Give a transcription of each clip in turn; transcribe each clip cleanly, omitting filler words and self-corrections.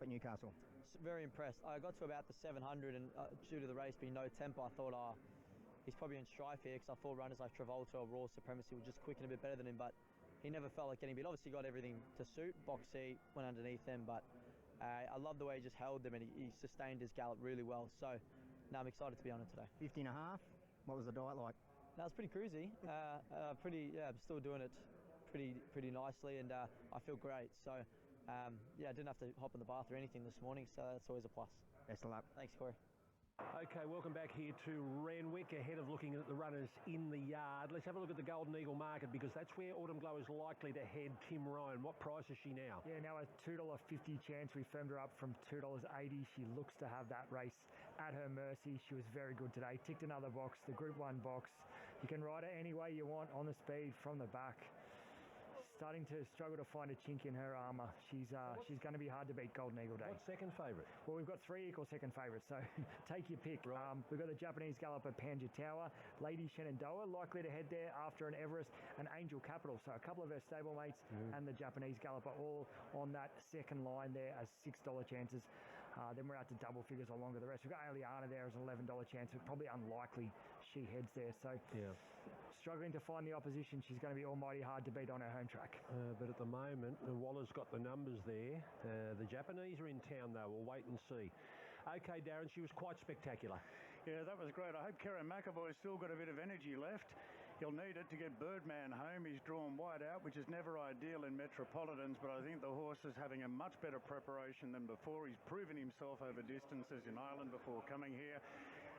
at Newcastle? Very impressed. I got to about the 700 and due to the race being no tempo, I thought, he's probably in strife here, because I thought runners like Travolta or Raw Supremacy were just quick and a bit better than him, but he never felt like getting beat. Obviously got everything to suit. Box seat, went underneath them, but I love the way he just held them and he sustained his gallop really well. So now I'm excited to be on it today. 50 and a half. What was the diet like? That was pretty cruisy. I'm still doing it pretty nicely, and I feel great. So I didn't have to hop in the bath or anything this morning, so that's always a plus. Best of luck. Thanks, Corey. Okay, welcome back here to Randwick, ahead of looking at the runners in the yard. Let's have a look at the Golden Eagle market, because that's where Autumn Glow is likely to head. Tim Ryan, what price is she now? Yeah, now a $2.50 chance. We firmed her up from $2.80. She looks to have that race at her mercy. She was very good today. Ticked another box, the Group 1 box. You can ride her any way you want on the speed from the back. Starting to struggle to find a chink in her armour. She's going to be hard to beat Golden Eagle Day. What's second favourite? Well, we've got 3 equal second favourites, so take your pick. Right. We've got the Japanese galloper Panja Tower, Lady Shenandoah, likely to head there after an Everest, and Angel Capital. So a couple of her stablemates and the Japanese galloper all on that second line there as $6 chances. Then we're out to double figures along with the rest. We've got Aliana there as an $11 chance, but probably unlikely she heads there. So struggling to find the opposition. She's going to be almighty hard to beat on her home track. But at the moment, Waller's got the numbers there. The Japanese are in town, though. We'll wait and see. Okay, Darren, she was quite spectacular. Yeah, that was great. I hope Kerrin McAvoy's still got a bit of energy left. He'll need it to get Birdman home. He's drawn wide out, which is never ideal in Metropolitans, but I think the horse is having a much better preparation than before. He's proven himself over distances in Ireland before coming here,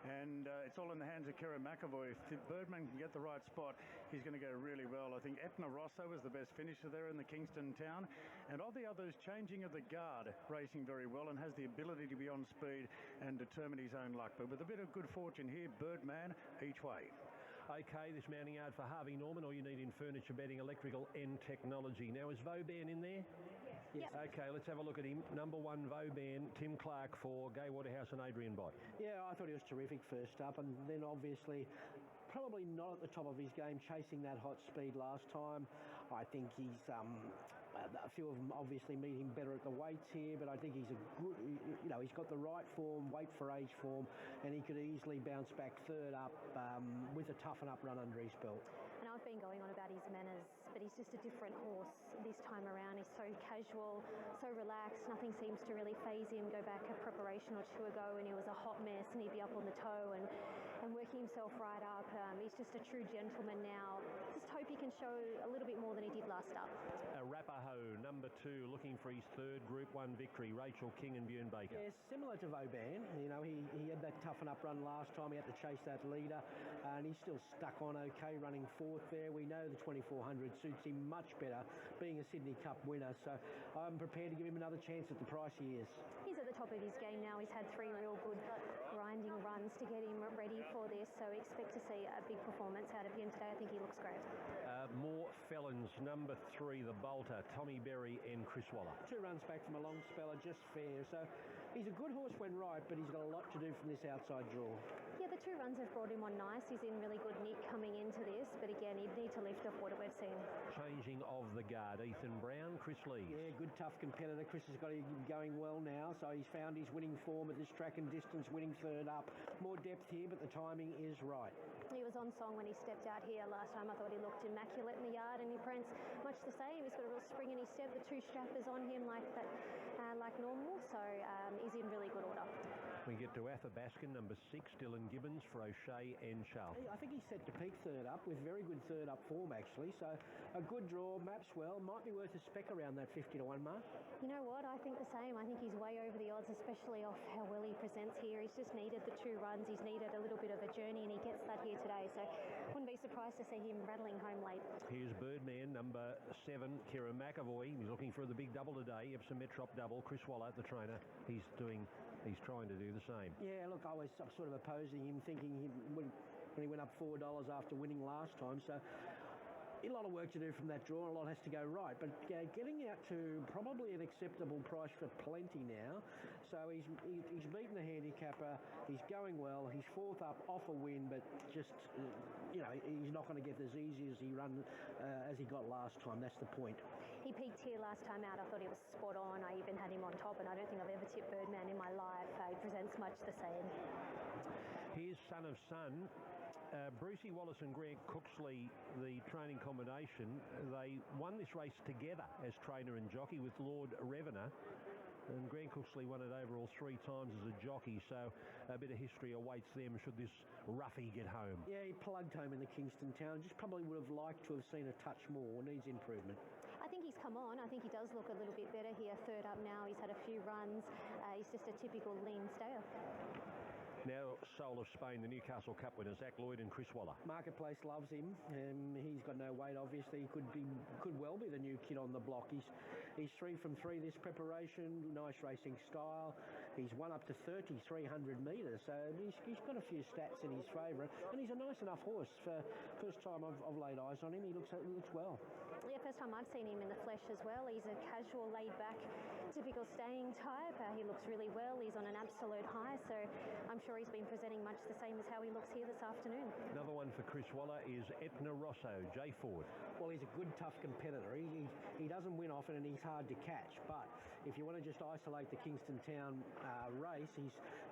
and it's all in the hands of Kerrin McAvoy. If Birdman can get the right spot, he's going to go really well. I think Etna Rosso is the best finisher there in the Kingston town, and of the others, Changing of the Guard racing very well and has the ability to be on speed and determine his own luck. But with a bit of good fortune here, Birdman each way. Okay, this mounting yard for Harvey Norman. All you need in furniture, bedding, electrical and technology. Now, is Vauban in there? Yes. Okay, let's have a look at him. Number 1, Vauban, Tim Clark for Gay Waterhouse and Adrian Bott. Yeah, I thought he was terrific first up, and then obviously probably not at the top of his game, chasing that hot speed last time. I think he's a few of them obviously meet him better at the weights here, but I think he's a good, he's got the right form, weight for age form, and he could easily bounce back third up with a toughen up run under his belt. And I've been going on about his manners, but he's just a different horse this time around. He's so casual, so relaxed, nothing seems to really faze him. Go back a preparation or two ago and he was a hot mess and he'd be up on the toe and working himself right up. He's just a true gentleman now. Just hope he can show a little bit more than he did last up. Arapaho, number 2, looking for his 3rd Group 1 victory. Rachel King and Bjorn Baker. Yeah, similar to Vauban. He had that toughen up run last time. He had to chase that leader, and he's still stuck on okay, running 4th there. We know the 2400 suits him much better, being a Sydney Cup winner. So I'm prepared to give him another chance at the price he is. He's at the top of his game now. He's had 3 real good grinding runs to get him ready for this. So expect to see a big performance out of him today. I think he looks great. More felons. Number 3, the Bolter, Tommy Berry and Chris Waller. 2 runs back from a long speller, just fair. So he's a good horse when right, but he's got a lot to do from this outside draw. Yeah, the 2 runs have brought him on nice. He's in really good nick coming into this, but again, he'd need to lift off what we've seen. Changing of the Guard, Ethan Brown, Chris Lee. Yeah, good tough competitor. Chris has got him going well now, so he's found his winning form at this track and distance, winning 3rd up. More depth here, but the timing is right. He was on song when he stepped out here last time. I thought he looked immaculate in the yard, and he prints much the same. He's got a real spring in his step, the 2 strappers on him like that, like normal, so he's in really good order. We get to Athabaskan, number 6, Dylan Gibbons for O'Shea and Charles. I think he's set to peak 3rd up with very good 3rd up form actually, so a good draw, maps well, might be worth a spec around that 50 to 1 mark. You know what, I think the same. I think he's way over the odds, especially off how well he presents here. He's just needed the 2 runs, he's needed a little bit of a journey, and he gets that here today, so wouldn't be surprised to see him rattling home late. Here's Birdman, number 7, Kerrin McAvoy. He's looking for the big double today, Epsom Metrop double. Chris Waller, the trainer, he's trying to do the same. Yeah, look, I was sort of opposing him, thinking when he went up $4 after winning last time, so a lot of work to do from that draw. A lot has to go right, but getting out to probably an acceptable price for plenty now. So he's beaten the handicapper. He's going well. He's 4th up off a win, but just he's not going to get as easy as he got last time. That's the point. He peaked here last time out. I thought he was spot on. I even had him on top, and I don't think I've ever tipped Birdman in my life. He presents much the same. Here's Son of Sun. Brucey Wallace and Grant Cooksley, the training combination, they won this race together as trainer and jockey with Lord Revener. And Grant Cooksley won it overall 3 times as a jockey, so a bit of history awaits them should this roughie get home. Yeah, he plugged home in the Kingston Town. Just probably would have liked to have seen a touch more. Needs improvement. I think he's come on. I think he does look a little bit better here. Third up now. He's had a few runs. He's just a typical lean stayer. Now, Soul of Spain, the Newcastle Cup winner, Zach Lloyd and Chris Waller. Marketplace loves him. He's got no weight, obviously. He could well be the new kid on the block. He's 3 from 3 this preparation. Nice racing style. He's won up to 300 metres, so he's got a few stats in his favour, and he's a nice enough horse. For first time I've laid eyes on him, he looks well. Yeah, first time I've seen him in the flesh as well. He's a casual, laid-back, typical staying type. He looks really well. He's on an absolute high, so I'm sure he's been presenting much the same as how he looks here this afternoon. Another one for Chris Waller is Etna Rosso, Jay Ford. Well, he's a good, tough competitor. He doesn't win often, and he's hard to catch, but if you want to just isolate the Kingston Town race,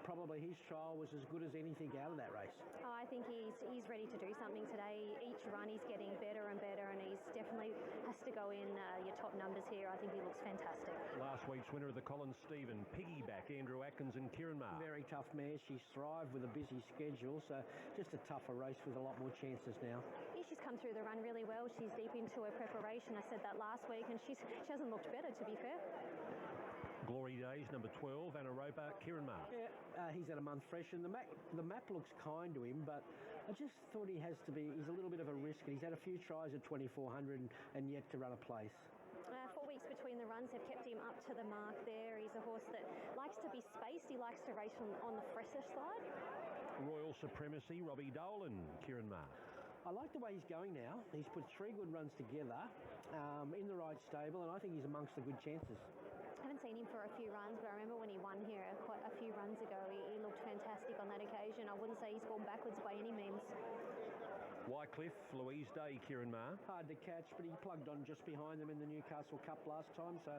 probably his trial was as good as anything out of that race. Oh, I think he's ready to do something today. Each run he's getting better and better, and he's definitely has to go in your top numbers here. I think he looks fantastic. Last week's winner of the Colin Stephen, Piggyback, Andrew Atkins and Kieran Maher. Very tough mare. She's thrived with a busy schedule, so just a tougher race with a lot more chances now. Yeah, she's come through the run really well. She's deep into her preparation. I said that last week, and she hasn't looked better, to be fair. Glory Days, number 12, Anaropa, Kieran Maher. Yeah, he's had a month fresh, and the map looks kind to him, but I just thought he's a little bit of a risk. He's had a few tries at 2400 and yet to run a place. 4 weeks between the runs have kept him up to the mark there. He's a horse that likes to be spaced. He likes to race on the fresher side. Royal Supremacy, Robbie Dolan, Kieran Maher. I like the way he's going now. He's put 3 good runs together in the right stable, and I think he's amongst the good chances. I haven't seen him for a few runs, but I remember when he won here quite a few runs ago, he looked fantastic on that occasion. I wouldn't say he's gone backwards by any means. Wycliffe, Louise Day, Kieran Maher. Hard to catch, but he plugged on just behind them in the Newcastle Cup last time, so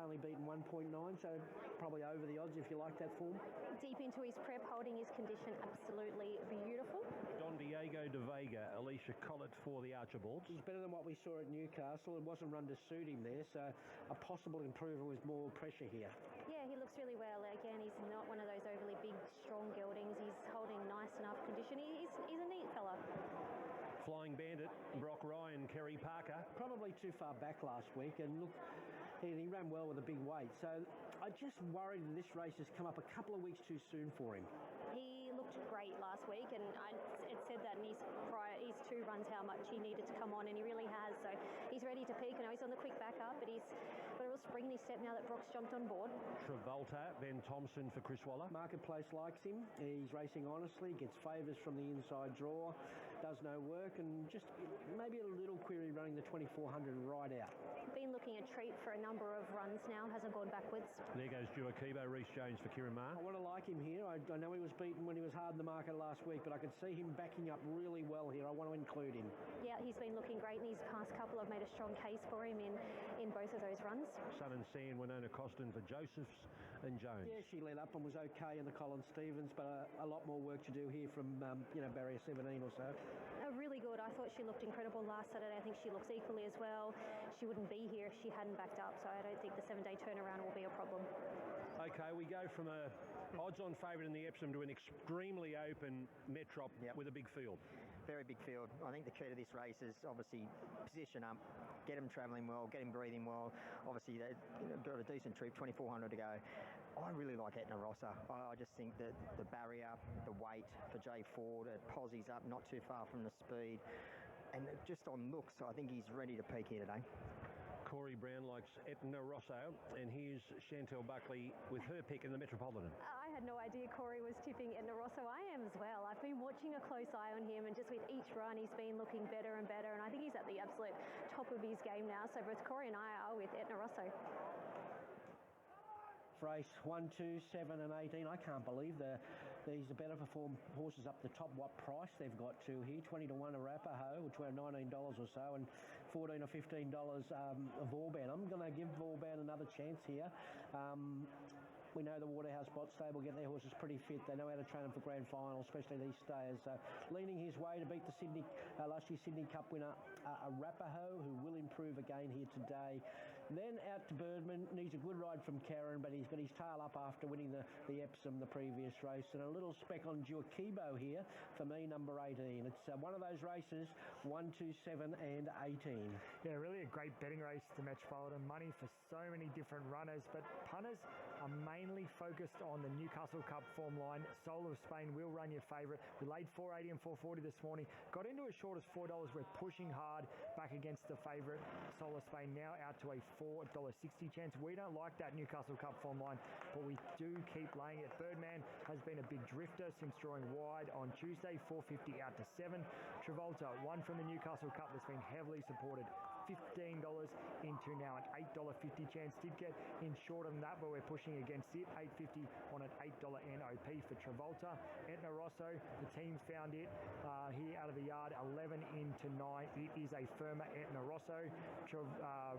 only beaten 1.9, so probably over the odds if you like that form. Deep into his prep, holding his condition absolutely beautiful. Don Diego de Vega, Alicia Collett for the Archibalds. He's better than what we saw at Newcastle. It wasn't run to suit him there, so a possible improver with more pressure here. Yeah, he looks really well. Again, he's not one of those overly big, strong geldings. He's holding nice enough condition. He's a neat fella. Flying Bandit, Brock Ryan, Kerry Parker. Probably too far back last week, and look, he ran well with a big weight. So I just worried that this race has come up a couple of weeks too soon for him. He looked great last week, and it said that in his 2 runs how much he needed to come on, and he really has. So he's ready to peak. I know he's on the quick back up, but he's got a real spring in his step now that Brock's jumped on board. Travolta, Ben Thompson for Chris Waller. Marketplace likes him. He's racing honestly, gets favours from the inside draw, does no work, and just maybe a little query running the 2400 right out. Been looking a treat for a number of runs now, hasn't gone backwards. There goes Duakibo, Rhys Jones for Kieran Maher. I want to like him here. I know he was beaten when he was hard in the market last week, but I could see him backing up really well here. I want to include him. Yeah, he's been looking great in these past couple. I've made a strong case for him in both of those runs. Sun and Sand, Winona Costin for Josephs and Jones. Yeah, she led up and was okay in the Colin Stevens, but a lot more work to do here from barrier 17 or so. Really good. I thought she looked incredible last Saturday. I think she looks equally as well. She wouldn't be here if she hadn't backed up, so I don't think the 7-day turnaround will be a problem. Okay, we go from a odds-on favourite in the Epsom to an extremely open Metrop with a big field. Very big field. I think the key to this race is obviously position up, get him travelling well, get him breathing well. Obviously, they've got a decent trip, 2400 to go. I really like Etna Rossa. I just think that the barrier, the weight for Jay Ford, it posies up not too far from the speed. And just on looks, I think he's ready to peak here today. Corey Brown likes Etna Rosso, and here's Chantel Buckley with her pick in the Metropolitan. I had no idea Corey was tipping Etna Rosso. I am as well. I've been watching a close eye on him, and just with each run he's been looking better and better, and I think he's at the absolute top of his game now. So both Corey and I are with Etna Rosso. Race 1, 2, 7 and 18. I can't believe these are better performed horses up the top. What price they've got to here? 20 to 1 Arapaho, which were $19 or so, and $14 or $15 Vauban. I'm going to give Vauban another chance here. We know the Waterhouse Bot stable get their horses pretty fit. They know how to train them for grand final, especially these stayers. So leaning his way to beat the last year's Sydney Cup winner, Arapaho, who will improve again here today. Then out to Birdman, needs a good ride from Karen, but he's got his tail up after winning the Epsom the previous race. And a little spec on Juakibo here for me, number 18. It's one of those races, 1, 2, 7 and 18. Yeah, really a great betting race, the Metropolitan. Money for so many different runners, but punters are mainly focused on the Newcastle Cup form line. Soul of Spain will run your favourite. We laid 480 and 440 this morning. Got into as short as $4. We're pushing hard back against the favourite, Soul of Spain, now out to a $4.60 chance. We don't like that Newcastle Cup form line, but we do keep laying it. Birdman has been a big drifter since drawing wide on Tuesday, 450 out to 7. Travolta, one from the Newcastle Cup that's been heavily supported, $15 into now an $8.50 chance. Did get in shorter than that, but we're pushing against it. $8.50 on an $8 NOP for Travolta. Etna Rosso, the team found it here out of the yard, 11 into 9. It is a firmer Etna Rosso.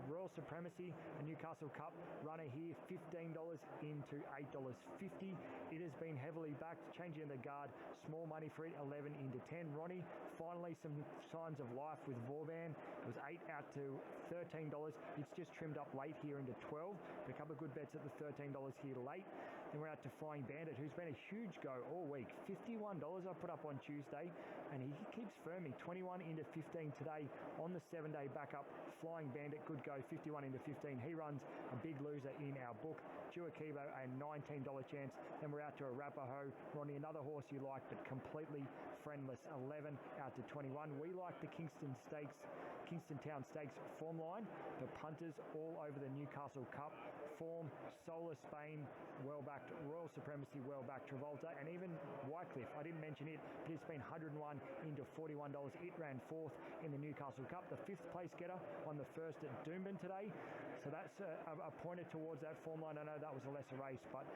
Royal Supremacy, a Newcastle Cup runner here, $15 into $8.50. It has been heavily backed, changing the guard, small money for it, 11 into 10. Ronnie, finally some signs of life with Vauban. It was 8 out to $13. It's just trimmed up late here into 12. A couple of good bets at the $13 here late. Then we're out to Flying Bandit, who's been a huge go all week. $51 I put up on Tuesday, and he keeps firming. 21 into 15 today on the 7-day backup. Flying Bandit, good go, 51 into 15. He runs a big loser in our book. Juakibo, a $19 chance. Then we're out to Arapaho. Ronnie, another horse you like, but completely friendless. 11 out to 21. We like the Kingston Town Stakes form line. The punters all over the Newcastle Cup form. Solar Spain, well-backed. Royal Supremacy, well-backed. Travolta, and even Wycliffe. I didn't mention it, but it's been 101 into $41. It ran 4th in the Newcastle Cup. The 5th place getter on the 1st at Doomben today. So that's a pointer towards that form line. I know that was a lesser race, but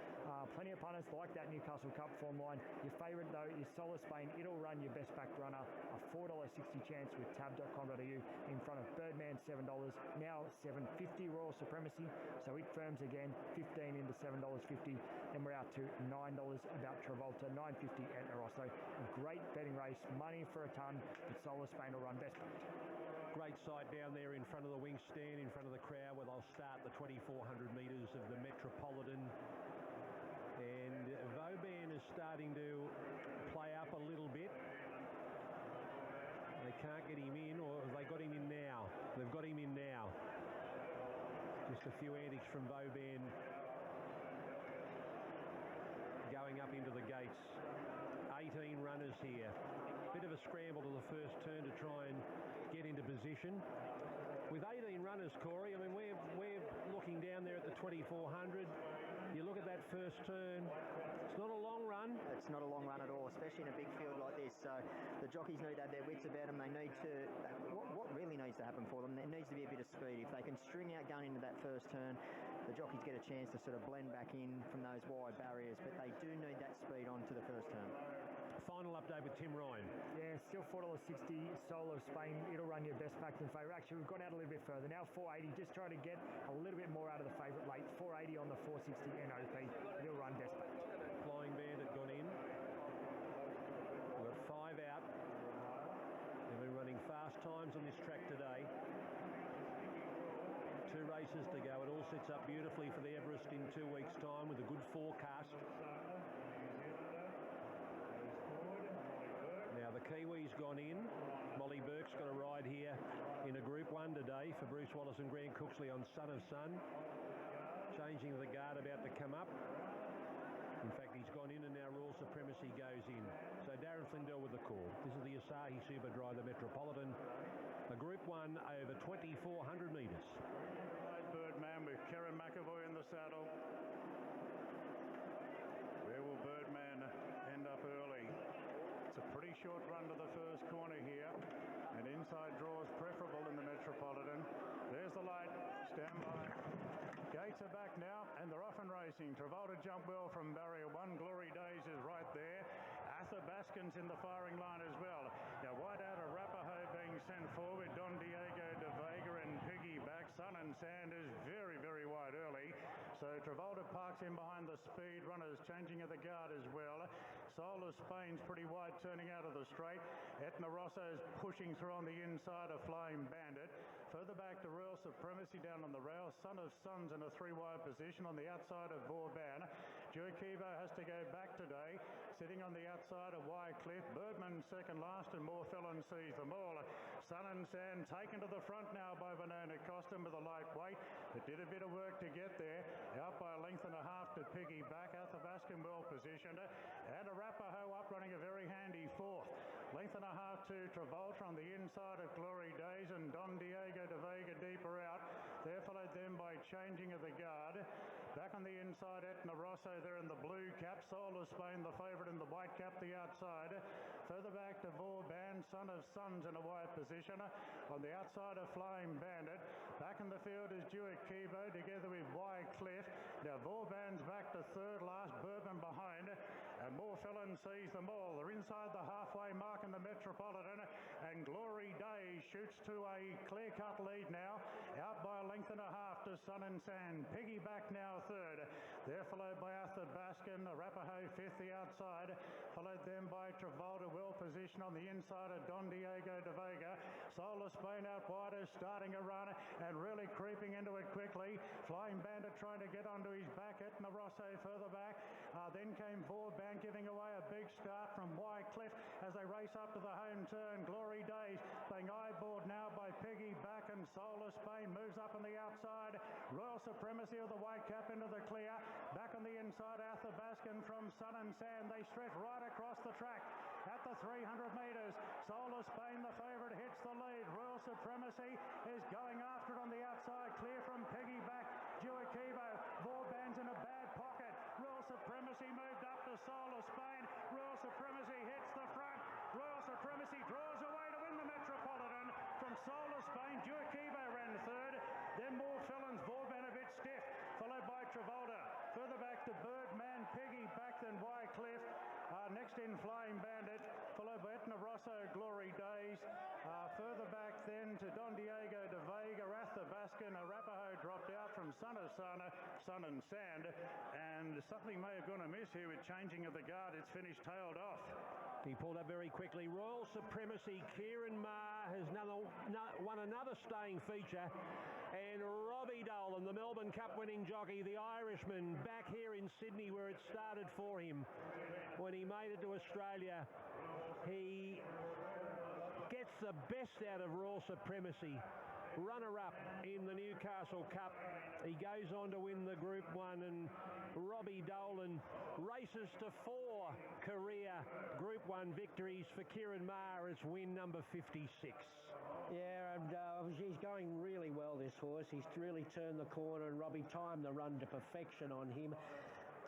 plenty of punters like that Newcastle Cup form line. Your favourite, though, is Solar Spain. It'll run your best back runner, a $4.60 chance with tab.com.au in front of Birdman, $7. Now $7.50 Royal Supremacy, so it firms again, 15 into $7.50. Then we're out to $9 about Travolta, $9.50 at Rosso. A great betting race, money for a ton, but Solar Spain will run best bet. Great sight down there in front of the wing stand, in front of the crowd, where they'll start the 2,400 metres of the Metropolitan. And Vauban is starting to play up a little bit. They can't get him in, or have they got him in now? They've got him in now. Just a few antics from Vauban going up into the gates. 18 runners here. Bit of a scramble to the first turn to try and get into position. With 18 runners, Corey, I mean, we're looking down there at the 2,400. You look at that first turn, it's not a long run. It's not a long run at all, especially in a big field like this. So the jockeys need to have their wits about them. They need to, what really needs to happen for them, there needs to be a bit of speed. If they can string out going into that first turn, the jockeys get a chance to sort of blend back in from those wide barriers, but they do need that speed onto the first turn. Final update with Tim Ryan. Yeah, still $4.60. Soul of Spain, it'll run your best back in favour. Actually, we've gone out a little bit further. Now $4.80, just trying to get a little bit more out of the favourite late. $4.80 on the $4.60 NOP. It'll run best back. Flying Bandit gone in. We've got 5 out. They've been running fast times on this track today. 2 races to go. It all sets up beautifully for the Everest in 2 weeks' time with a good forecast. Now the Kiwi's gone in. Molly Burke's got a ride here in a Group 1 today for Bruce Wallace and Grant Cooksley on Son of Sun. Changing the guard about to come up. In fact, he's gone in and now Royal Supremacy goes in. So Darren Flindell with the call. This is the Asahi Super Dry, the Metropolitan. A Group 1 over 2,400 metres. Birdman with Karen McAvoy in the saddle. Where will Birdman end up early? It's a pretty short run to the first corner here, and inside draw is preferable in the Metropolitan. There's the light. Stand by. Gates are back now, and they're off and racing. Travolta jumped well from barrier 1. Glory Days is right there. Athabascan's in the firing line as well. Now, wide out of Arapaho being sent forward. Don Diego de Vey Sun and Sand is very, very wide early. So Travolta parks in behind the speed runners, changing of the guard as well. Soul of Spain's pretty wide, turning out of the straight. Etna Rosso's pushing through on the inside of Flying Bandit. Further back to Royal Supremacy down on the rail. Son of Suns in a three-wide position on the outside of Vauban. Juakibo has to go back today, sitting on the outside of Wycliffe. Birdman second last, and More Felon sees them all. Sun and Sand taken to the front now by Banana Costume with a lightweight. It did a bit of work to get there. Out by a length and a half to piggyback. Athabaskan well positioned. And Arapaho up running a very handy fourth. Length and a half to Travolta on the inside of Glory Days, and Don Diego de Vega deeper out. They're followed then by changing of the guard. Back on the inside, Etna Rosso there in the blue cap. Soul of Spain, the favourite, in the white cap, the outside. Further back to Vauban, Son of Suns in a wide position. On the outside of Flying Bandit. Back in the field is Juakibo together with Wycliffe. Now Vauban's back to third last, Bourbon behind. And More Felon sees them all. They're inside the halfway mark in the Metropolitan. And Glory Days shoots to a clear-cut lead now. Out by a length and a half to Sun and Sand. Piggyback now third. They're followed by Athabaskan. Arapaho fifth, the outside. Followed then by Travolta, well positioned on the inside of Don Diego de Vega. Soul of Spain out wider, starting a run and really creeping into it quickly. Flying Bandit trying to get onto his back. Etna Rosso further back. Then came Vauban giving away a big start from Wycliffe as they race up to the home turn. Glory Days being eyeballed now by Piggyback, and Soul of Spain moves up on the outside. Royal Supremacy of the white cap into the clear. Back on the inside, Athabaskan from Sun and Sand. They stretch right across the track at the 300 metres. Soul of Spain, the favourite, hits the lead. Royal Supremacy is going after it on the outside. Clear from Piggyback. Juakibo. Vauban's in a bad pocket. Royal Supremacy moved up to Soul of Spain. Royal Supremacy hits the front. Royal Supremacy draws away to win the Metropolitan from Soul of Spain. Juakibo ran third. Then More Felons. Vauban a bit stiff, followed by Travolta. Further back to Birdman, Piggyback, then Wycliffe. Next in Flying Bandit, followed by Etna Rosso, Glory Days. Further back then to Don Diego de Vega, Athabaskan. Arapaho dropped out from Sun and Sand. And something may have gone amiss here with changing of the guard. It's finished tailed off. He pulled up very quickly. Royal Supremacy, Kieran Maher has won another staying feature. And Robbie Dolan, the Melbourne Cup winning jockey, the Irishman, back here in Sydney where it started for him when he made it to Australia. He gets the best out of Royal Supremacy. Runner-up in the Newcastle Cup. He goes on to win the Group 1, and Robbie Dolan races to 4 career Group 1 victories for Kieran Maher. It's win number 56. Yeah, and he's going really well, this horse. He's really turned the corner, and Robbie timed the run to perfection on him.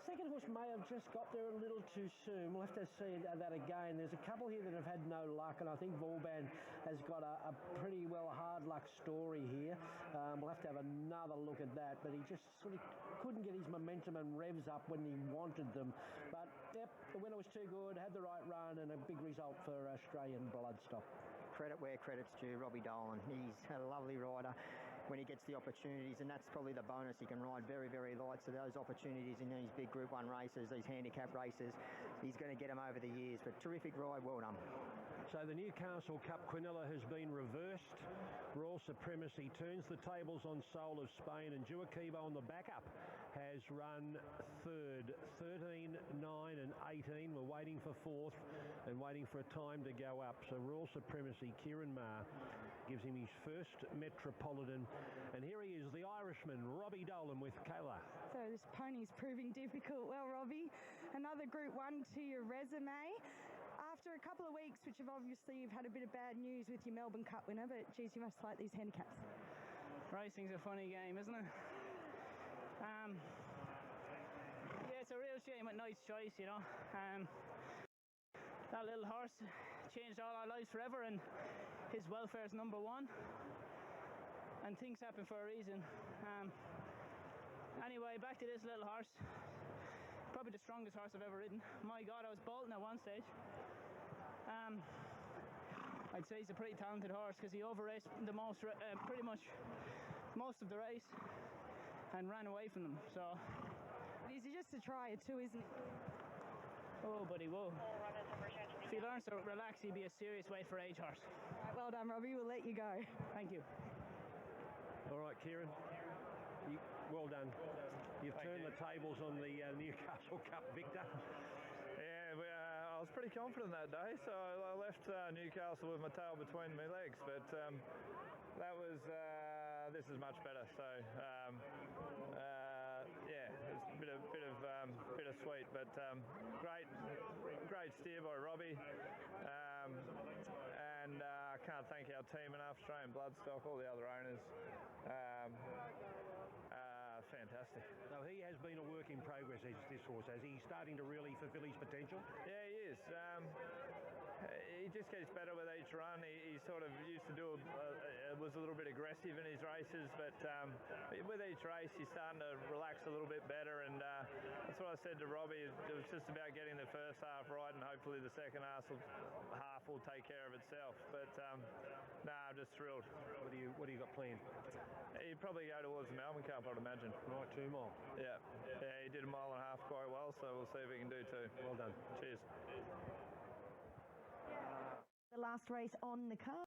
Second horse may have just got there a little too soon. We'll have to see that again. There's a couple here that have had no luck, and I think Vauban has got a pretty well hard luck story here. We'll have to have another look at that, but he just sort of couldn't get his momentum and revs up when he wanted them. But yep, the winner was too good, had the right run, and a big result for Australian bloodstock. Credit where credit's due, Robbie Dolan. He's a lovely rider when he gets the opportunities, and that's probably the bonus. He can ride very, very light, so those opportunities in these big Group 1 races, these handicap races, he's going to get them over the years. But terrific ride, well done. So the Newcastle Cup quinella has been reversed. Royal Supremacy turns the tables on Soul of Spain, and Juakibo on the backup has run third. 13, 9 and 18. We're waiting for fourth and waiting for a time to go up. So Royal Supremacy, Kieran Maher, gives him his first Metropolitan. And here he is, the Irishman, Robbie Dolan with Kayla. So this pony's proving difficult. Well, Robbie, another Group 1 to your resume. After a couple of weeks, which have obviously you've had a bit of bad news with your Melbourne Cup winner, but geez, you must like these handicaps. Racing's a funny game, isn't it? Yeah, it's a real shame at Knight's Choice, you know. That little horse changed all our lives forever, and his welfare's number one. And things happen for a reason. Anyway, back to this little horse. Probably the strongest horse I've ever ridden. My God, I was bolting at one stage. I'd say he's a pretty talented horse because he overraced the most, pretty much most of the race and ran away from them. So, It is just a try or two, isn't it? oh, buddy, whoa. If he learns to relax, he'd be a serious weight for age horse. Right, well done, Robbie. We'll let you go. Thank you. All right, Kieran. Well done. You've turned the tables on the Newcastle Cup victor. Yeah, I was pretty confident that day, so I left Newcastle with my tail between my legs. But that was this is much better. So yeah, it's a bit of sweet, but great steer by Robbie. And I can't thank our team enough, Australian Bloodstock, all the other owners. Fantastic. So he has been a work in progress, this horse, has he? He's starting to really fulfil his potential? Yeah, he is. He just gets better with each run. He sort of used to do was a little bit aggressive in his races, but with each race he's starting to relax a little bit better, and that's what I said to Robbie. It was just about getting the first half right, and hopefully the second half will take care of itself. But I'm just thrilled. What do you got planned? He'd probably go towards the Melbourne Cup, I'd imagine. Right, 2 mile. Yeah, he did a mile and a half quite well, so we'll see if he can do 2. Well done. Cheers. The last race on the card.